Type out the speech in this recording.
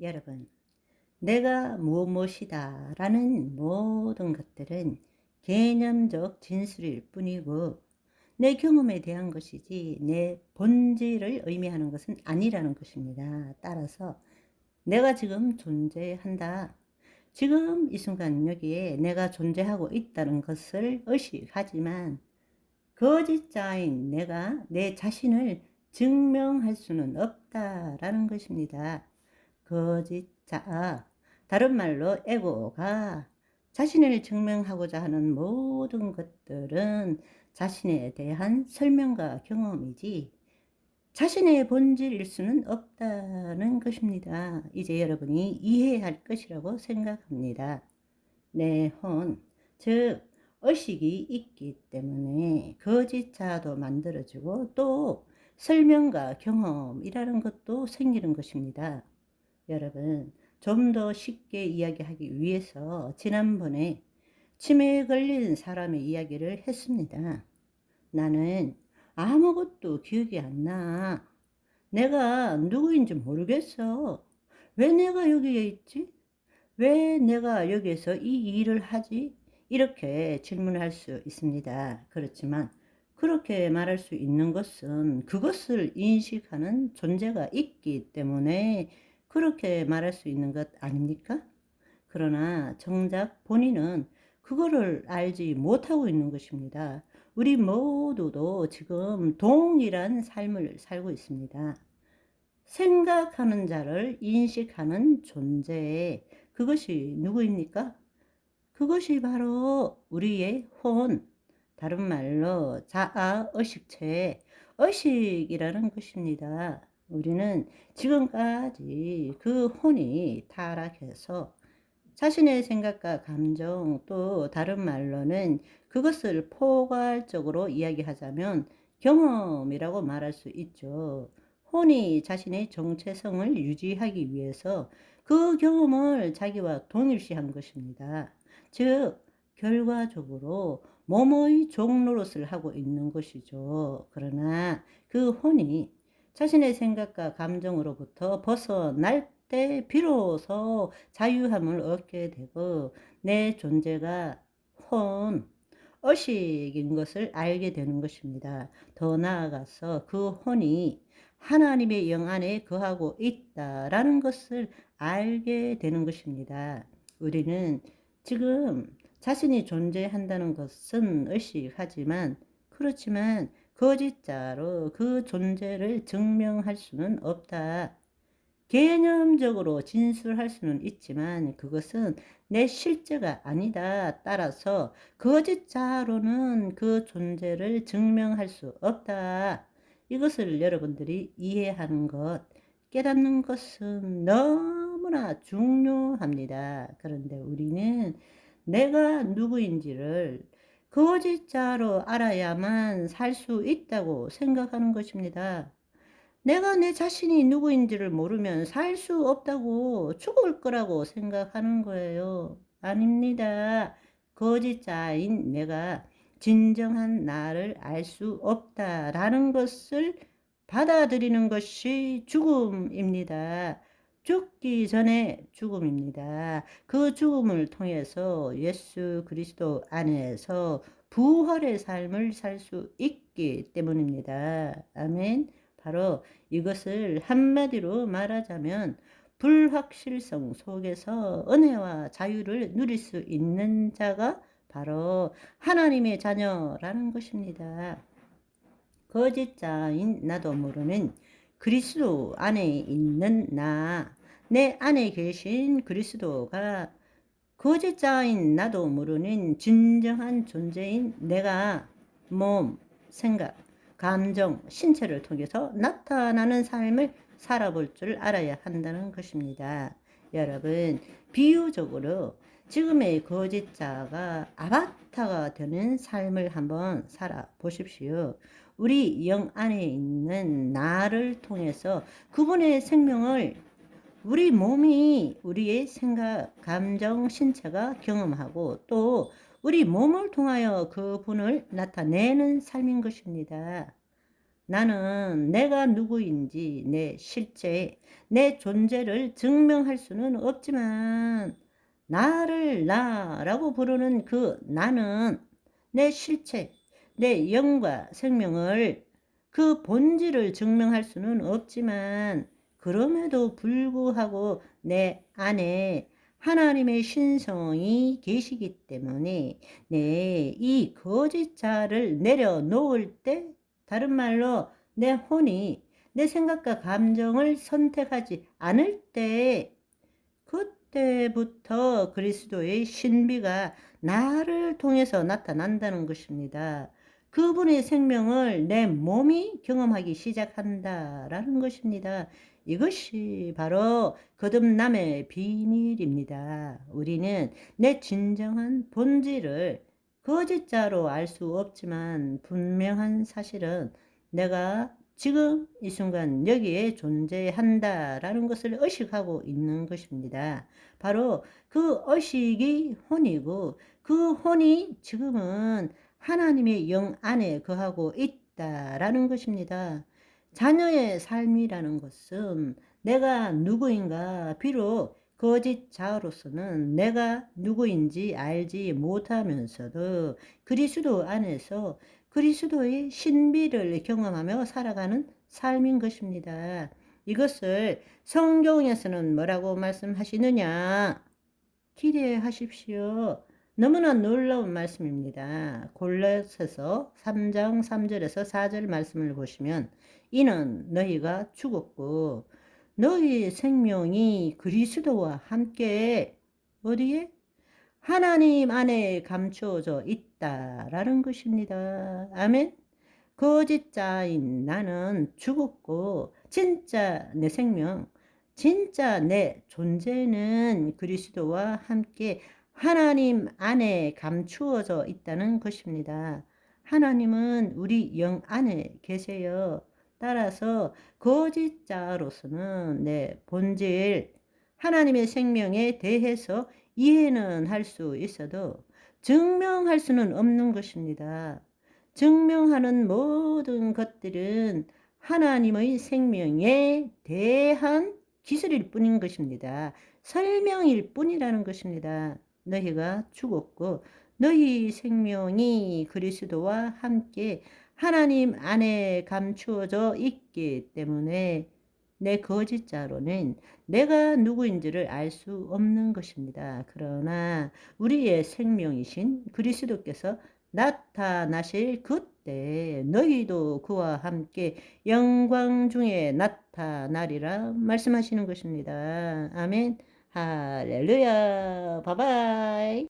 여러분, 내가 무엇이다 라는 모든 것들은 개념적 진술일 뿐이고 내 경험에 대한 것이지 내 본질을 의미하는 것은 아니라는 것입니다. 따라서 내가 지금 존재한다. 지금 이 순간 여기에 내가 존재하고 있다는 것을 의식하지만 거짓자인 내가 내 자신을 증명할 수는 없다라는 것입니다. 거짓자, 다른 말로 에고가 자신을 증명하고자 하는 모든 것들은 자신에 대한 설명과 경험이지 자신의 본질일 수는 없다는 것입니다. 이제 여러분이 이해할 것이라고 생각합니다. 내 혼, 즉 의식이 있기 때문에 거짓자도 만들어지고 또 설명과 경험이라는 것도 생기는 것입니다. 여러분, 좀 더 쉽게 이야기하기 위해서 지난번에 치매에 걸린 사람의 이야기를 했습니다. 나는 아무것도 기억이 안 나. 내가 누구인지 모르겠어. 왜 내가 여기에 있지? 왜 내가 여기에서 이 일을 하지? 이렇게 질문할 수 있습니다. 그렇지만 그렇게 말할 수 있는 것은 그것을 인식하는 존재가 있기 때문에 그렇게 말할 수 있는 것 아닙니까? 그러나 정작 본인은 그거를 알지 못하고 있는 것입니다. 우리 모두도 지금 동일한 삶을 살고 있습니다. 생각하는 자를 인식하는 존재, 그것이 누구입니까? 그것이 바로 우리의 혼, 다른 말로 자아 의식체, 의식이라는 것입니다. 우리는 지금까지 그 혼이 타락해서 자신의 생각과 감정, 또 다른 말로는 그것을 포괄적으로 이야기하자면 경험이라고 말할 수 있죠. 혼이 자신의 정체성을 유지하기 위해서 그 경험을 자기와 동일시한 것입니다. 즉, 결과적으로 뭐뭐의 종노릇을 하고 있는 것이죠. 그러나 그 혼이 자신의 생각과 감정으로부터 벗어날 때 비로소 자유함을 얻게 되고 내 존재가 혼, 의식인 것을 알게 되는 것입니다. 더 나아가서 그 혼이 하나님의 영 안에 거하고 있다라는 것을 알게 되는 것입니다. 우리는 지금 자신이 존재한다는 것은 의식하지만 그렇지만 거짓자로 그 존재를 증명할 수는 없다. 개념적으로 진술할 수는 있지만 그것은 내 실제가 아니다. 따라서 거짓자로는 그 존재를 증명할 수 없다. 이것을 여러분들이 이해하는 것, 깨닫는 것은 너무나 중요합니다. 그런데 우리는 내가 누구인지를 거짓자로 알아야만 살 수 있다고 생각하는 것입니다. 내가 내 자신이 누구인지를 모르면 살 수 없다고 죽을 거라고 생각하는 거예요. 아닙니다. 거짓자인 내가 진정한 나를 알 수 없다라는 것을 받아들이는 것이 죽음입니다. 죽기 전에 죽음입니다. 그 죽음을 통해서 예수 그리스도 안에서 부활의 삶을 살 수 있기 때문입니다. 아멘. 바로 이것을 한마디로 말하자면 불확실성 속에서 은혜와 자유를 누릴 수 있는 자가 바로 하나님의 자녀라는 것입니다. 거짓자인 나도 모르는 그리스도 안에 있는 나, 내 안에 계신 그리스도가 거짓자인 나도 모르는 진정한 존재인 내가 몸, 생각, 감정, 신체를 통해서 나타나는 삶을 살아볼 줄 알아야 한다는 것입니다. 여러분, 비유적으로 지금의 거짓자가 아바타가 되는 삶을 한번 살아보십시오. 우리 영 안에 있는 나를 통해서 그분의 생명을 우리 몸이 우리의 생각, 감정, 신체가 경험하고 또 우리 몸을 통하여 그분을 나타내는 삶인 것입니다. 나는 내가 누구인지 내 실제, 내 존재를 증명할 수는 없지만 나를 나라고 부르는 그 나는 내 실체, 내 영과 생명을 그 본질을 증명할 수는 없지만 그럼에도 불구하고 내 안에 하나님의 신성이 계시기 때문에 이 거짓자를 내려놓을 때, 다른 말로 내 혼이 내 생각과 감정을 선택하지 않을 때, 그때부터 그리스도의 신비가 나를 통해서 나타난다는 것입니다. 그분의 생명을 내 몸이 경험하기 시작한다라는 것입니다. 이것이 바로 거듭남의 비밀입니다. 우리는 내 진정한 본질을 거짓자로 알 수 없지만 분명한 사실은 내가 지금 이 순간 여기에 존재한다라는 것을 의식하고 있는 것입니다. 바로 그 의식이 혼이고 그 혼이 지금은 하나님의 영 안에 거하고 있다라는 것입니다. 자녀의 삶이라는 것은 내가 누구인가, 비록 거짓자로서는 내가 누구인지 알지 못하면서도 그리스도 안에서 그리스도의 신비를 경험하며 살아가는 삶인 것입니다. 이것을 성경에서는 뭐라고 말씀하시느냐? 기대하십시오. 너무나 놀라운 말씀입니다. 골로새서 3장 3절에서 4절 말씀을 보시면 이는 너희가 죽었고 너희 생명이 그리스도와 함께 어디에? 하나님 안에 감추어져 있다라는 것입니다. 아멘. 거짓자인 나는 죽었고 진짜 내 생명, 진짜 내 존재는 그리스도와 함께 하나님 안에 감추어져 있다는 것입니다. 하나님은 우리 영 안에 계세요. 따라서 거짓자로서는 내 본질, 하나님의 생명에 대해서 이해는 할 수 있어도 증명할 수는 없는 것입니다. 증명하는 모든 것들은 하나님의 생명에 대한 기술일 뿐인 것입니다. 설명일 뿐이라는 것입니다. 너희가 죽었고 너희 생명이 그리스도와 함께 하나님 안에 감추어져 있기 때문에 내 거짓자로는 내가 누구인지를 알 수 없는 것입니다. 그러나 우리의 생명이신 그리스도께서 나타나실 그때 너희도 그와 함께 영광 중에 나타나리라 말씀하시는 것입니다. 아멘. 할렐루야. 바바이.